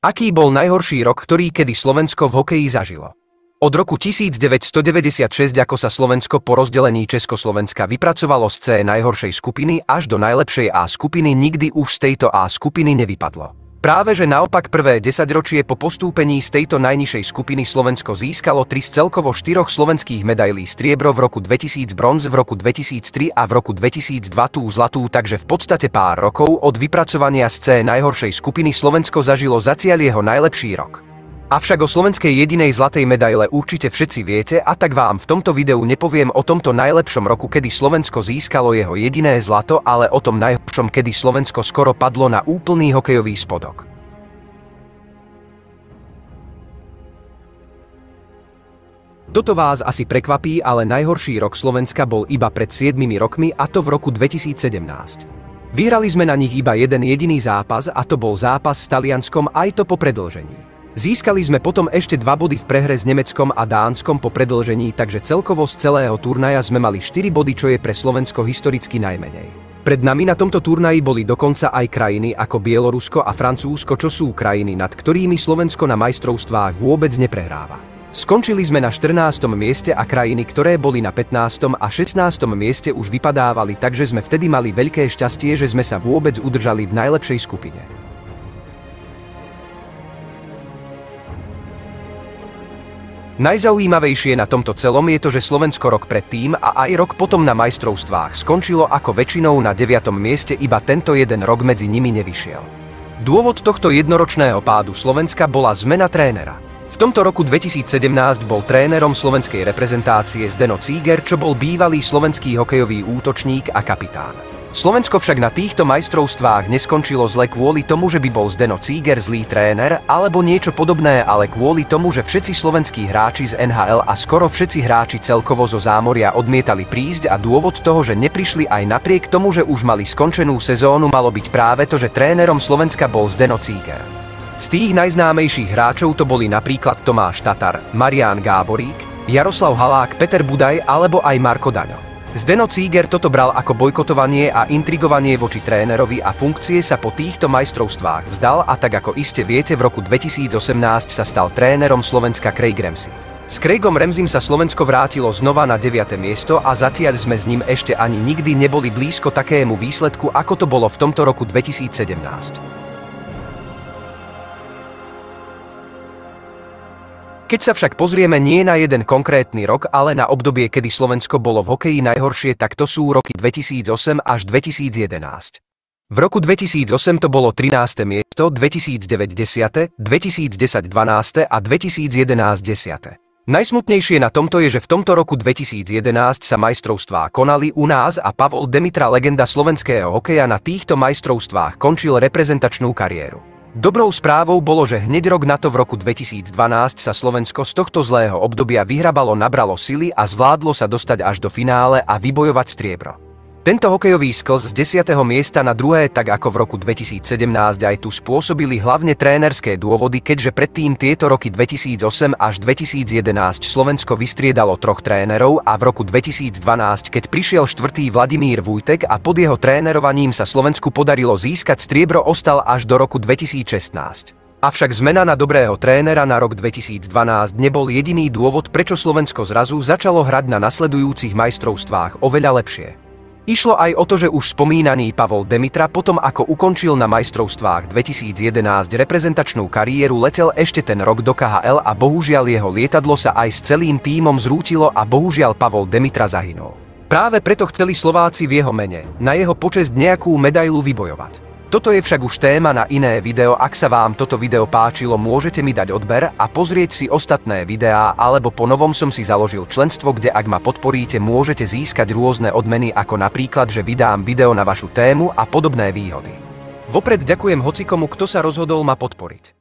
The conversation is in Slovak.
Aký bol najhorší rok, ktorý kedy Slovensko v hokeji zažilo? Od roku 1996, ako sa Slovensko po rozdelení Československa vypracovalo z C najhoršej skupiny až do najlepšej A skupiny, nikdy už z tejto A skupiny nevypadlo. Práve že naopak prvé desaťročie po postúpení z tejto najnižšej skupiny Slovensko získalo 3 z celkovo 4 slovenských medailí: striebro v roku 2000, bronz v roku 2003 a v roku 2002 tú zlatú, takže v podstate pár rokov od vypracovania z C najhoršej skupiny Slovensko zažilo zatiaľ jeho najlepší rok. Avšak o slovenskej jedinej zlatej medaile určite všetci viete, a tak vám v tomto videu nepoviem o tomto najlepšom roku, kedy Slovensko získalo jeho jediné zlato, ale o tom najhoršom, kedy Slovensko skoro padlo na úplný hokejový spodok. Toto vás asi prekvapí, ale najhorší rok Slovenska bol iba pred 7 rokmi, a to v roku 2017. Vyhrali sme na nich iba jeden jediný zápas, a to bol zápas s Talianskom, aj to po predĺžení. Získali sme potom ešte 2 body v prehre s Nemeckom a Dánskom po predĺžení, takže celkovo z celého turnaja sme mali 4 body, čo je pre Slovensko historicky najmenej. Pred nami na tomto turnaji boli dokonca aj krajiny ako Bielorusko a Francúzsko, čo sú krajiny, nad ktorými Slovensko na majstrovstvách vôbec neprehráva. Skončili sme na 14. mieste a krajiny, ktoré boli na 15. a 16. mieste, už vypadávali, takže sme vtedy mali veľké šťastie, že sme sa vôbec udržali v najlepšej skupine. Najzaujímavejšie na tomto celom je to, že Slovensko rok predtým a aj rok potom na majstrovstvách skončilo ako väčšinou na 9. mieste, iba tento jeden rok medzi nimi nevyšiel. Dôvod tohto jednoročného pádu Slovenska bola zmena trénera. V tomto roku 2017 bol trénerom slovenskej reprezentácie Zdeno Cíger, čo bol bývalý slovenský hokejový útočník a kapitán. Slovensko však na týchto majstrovstvách neskončilo zle kvôli tomu, že by bol Zdeno Cíger zlý tréner alebo niečo podobné, ale kvôli tomu, že všetci slovenskí hráči z NHL a skoro všetci hráči celkovo zo zámoria odmietali prísť, a dôvod toho, že neprišli aj napriek tomu, že už mali skončenú sezónu, malo byť práve to, že trénerom Slovenska bol Zdeno Cíger. Z tých najznámejších hráčov to boli napríklad Tomáš Tatar, Marián Gáborík, Jaroslav Halák, Peter Budaj alebo aj Marko Daňo. Zdeno Cíger toto bral ako bojkotovanie a intrigovanie voči trénerovi a funkcie sa po týchto majstrovstvách vzdal, a tak ako iste viete, v roku 2018 sa stal trénerom Slovenska Craig Ramsay. S Craigom Ramsaym sa Slovensko vrátilo znova na 9. miesto a zatiaľ sme s ním ešte ani nikdy neboli blízko takému výsledku, ako to bolo v tomto roku 2017. Keď sa však pozrieme nie na jeden konkrétny rok, ale na obdobie, kedy Slovensko bolo v hokeji najhoršie, tak to sú roky 2008 až 2011. V roku 2008 to bolo 13. miesto, 2009 10., 2010 12. a 2011 10. Najsmutnejšie na tomto je, že v tomto roku 2011 sa majstrovstvá konali u nás a Pavol Demitra, legenda slovenského hokeja, na týchto majstrovstvách končil reprezentačnú kariéru. Dobrou správou bolo, že hneď rok na to, v roku 2012, sa Slovensko z tohto zlého obdobia vyhrabalo, nabralo sily a zvládlo sa dostať až do finále a vybojovať striebro. Tento hokejový sklz z 10. miesta na 2., tak ako v roku 2017, aj tu spôsobili hlavne trénerské dôvody, keďže predtým tieto roky 2008 až 2011 Slovensko vystriedalo 3 trénerov a v roku 2012, keď prišiel 4. Vladimír Vujtek a pod jeho trénerovaním sa Slovensku podarilo získať striebro, ostal až do roku 2016. Avšak zmena na dobrého trénera na rok 2012 nebol jediný dôvod, prečo Slovensko zrazu začalo hrať na nasledujúcich majstrovstvách oveľa lepšie. Išlo aj o to, že už spomínaný Pavol Demitra potom, ako ukončil na majstrovstvách 2011 reprezentačnú kariéru, letel ešte ten rok do KHL a bohužiaľ jeho lietadlo sa aj s celým tímom zrútilo a bohužiaľ Pavol Demitra zahynul. Práve preto chceli Slováci v jeho mene, na jeho počesť, nejakú medailu vybojovať. Toto je však už téma na iné video. Ak sa vám toto video páčilo, môžete mi dať odber a pozrieť si ostatné videá, alebo po novom som si založil členstvo, kde ak ma podporíte, môžete získať rôzne odmeny, ako napríklad, že vydám video na vašu tému a podobné výhody. Vopred ďakujem hocikomu, kto sa rozhodol ma podporiť.